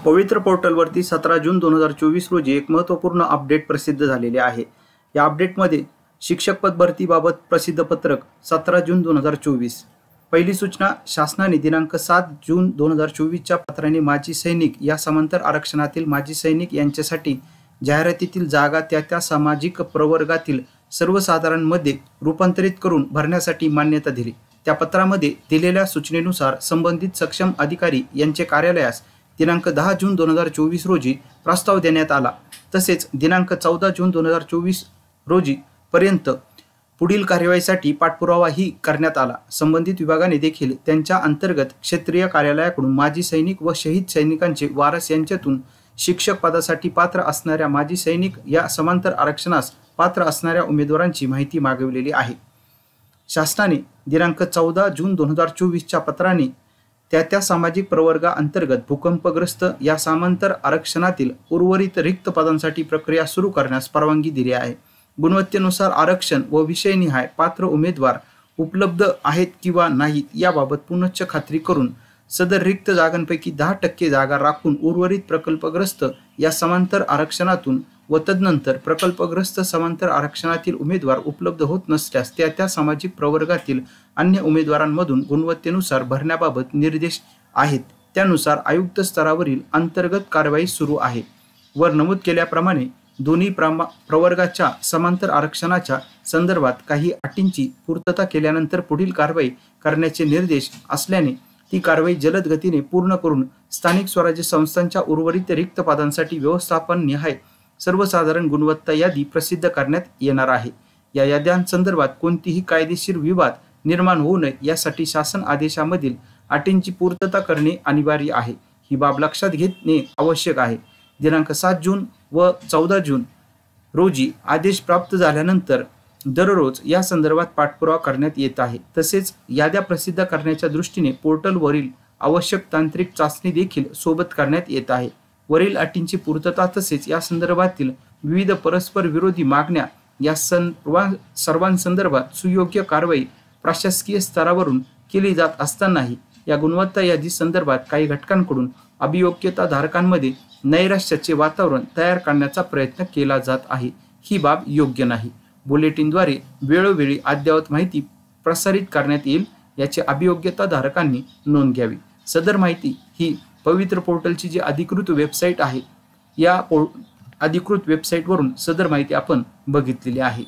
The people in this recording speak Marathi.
पवित्र पोर्टलवरती 17 जून 2024 रोजी एक महत्त्वपूर्ण अपडेट प्रसिद्ध झालेले आहे। या अपडेटमध्ये शिक्षक पद भरतीबाबत प्रसिद्ध पत्रक 17 जून 2024। पहिली सूचना, शासनाने दिनांक 7 जून 2024 च्या पत्राने माजी सैनिक या समांतर आरक्षणातील माजी सैनिक यांच्यासाठी जाहिरातीतील जागा त्या सामाजिक प्रवर्गातील सर्वसाधारणमध्ये रूपांतरित करून भरण्यासाठी मान्यता दिली। त्या पत्रामध्ये दिलेल्या सूचनेनुसार संबंधित सक्षम अधिकारी यांचे कार्यालयास दिनांक 10 जून 2024 रोजी प्रस्ताव देण्यात आला। तसेच दिनांक 14 जून 2024 रोजी पर्यंत पुढील कार्यवाहीसाठी पाठपुरावाही करण्यात आला। संबंधित विभागाने देखील त्यांच्या अंतर्गत क्षेत्रीय कार्यालयाकडून माजी सैनिक व शहीद सैनिकांचे वारस यांच्यातून शिक्षक पदासाठी पात्र असणाऱ्या माजी सैनिक या समांतर आरक्षणास पात्र असणाऱ्या उमेदवारांची माहिती मागवलेली आहे। शासनाने दिनांक 14 जून 2024 च्या पत्राने त्या सामाजिक प्रवर्गाअंतर्गत भूकंपग्रस्त या समांतर आरक्षणातील उर्वरित रिक्त पदांसाठी प्रक्रिया सुरू करण्यास परवानगी दिली आहे। गुणवत्तेनुसार आरक्षण व विषयनिहाय पात्र उमेदवार उपलब्ध आहेत किंवा नाहीत याबाबत पुनश्च खात्री करून सदर रिक्त जागांपैकी 10% जागा राखून उर्वरित प्रकल्पग्रस्त या समांतर आरक्षणातून व तदनंतर प्रकल्पग्रस्त समांतर आरक्षणातील उमेदवार उपलब्ध होत नसल्यास त्या सामाजिक प्रवर्गातील अन्य उमेदवारांमधून गुणवत्तेनुसार भरण्याबाबत निर्देश आहेत। त्यानुसार आयुक्त स्तरावरील अंतर्गत कारवाई सुरू आहे। वर नमूद केल्याप्रमाणे दोन्ही प्रवर्गाच्या समांतर आरक्षणाच्या संदर्भात काही अटींची पूर्तता केल्यानंतर पुढील कारवाई करण्याचे निर्देश असल्याने ती कारवाई जलद गतीने पूर्ण करून स्थानिक स्वराज्य संस्थांच्या उर्वरित रिक्त पदांसाठी व्यवस्थापन निहाय सर्वसाधारण गुणवत्ता यादी प्रसिद्ध करण्यात येणार आहे। या याद्यांसंदर्भात कोणतीही कायदेशीर विवाद निर्माण होऊ नये यासाठी शासन आदेशामधील अटींची पूर्तता करणे अनिवार्य आहे। ही बाब लक्षात घेणे आवश्यक आहे। दिनांक 7 जून व 14 जून रोजी आदेश प्राप्त झाल्यानंतर दररोज या संदर्भात पाठपुरावा करण्यात येत आहे। तसेच याद्या प्रसिद्ध करण्याच्या दृष्टीने पोर्टलवरील आवश्यक तांत्रिक चाचणी देखील सोबत करण्यात येत आहे। वरील अटींची पूर्तता तसेच या संदर्भातील विविध परस्पर विरोधी मागण्या या सर्वांसंदर्भात सुयोग्य कारवाई प्रशासकीय स्तरावरून केली जात असतानाही या गुणवत्ता यादी संदर्भात काही घटकांकडून अभियोग्यता धारकांमध्ये नैराश्याचे वातावरण तयार करण्याचा प्रयत्न केला जात आहे। ही बाब योग्य नाही। बुलेटिनद्वारे वेळोवेळी अद्ययावत माहिती प्रसारित करण्यात येईल याची अभियोग्यता धारकांनी नोंद घ्यावी। सदर माहिती ही पवित्र पोर्टलची जी अधिकृत वेबसाईट आहे या अधिकृत वेबसाईटवरून सदर माहिती आपण बघितलेली आहे।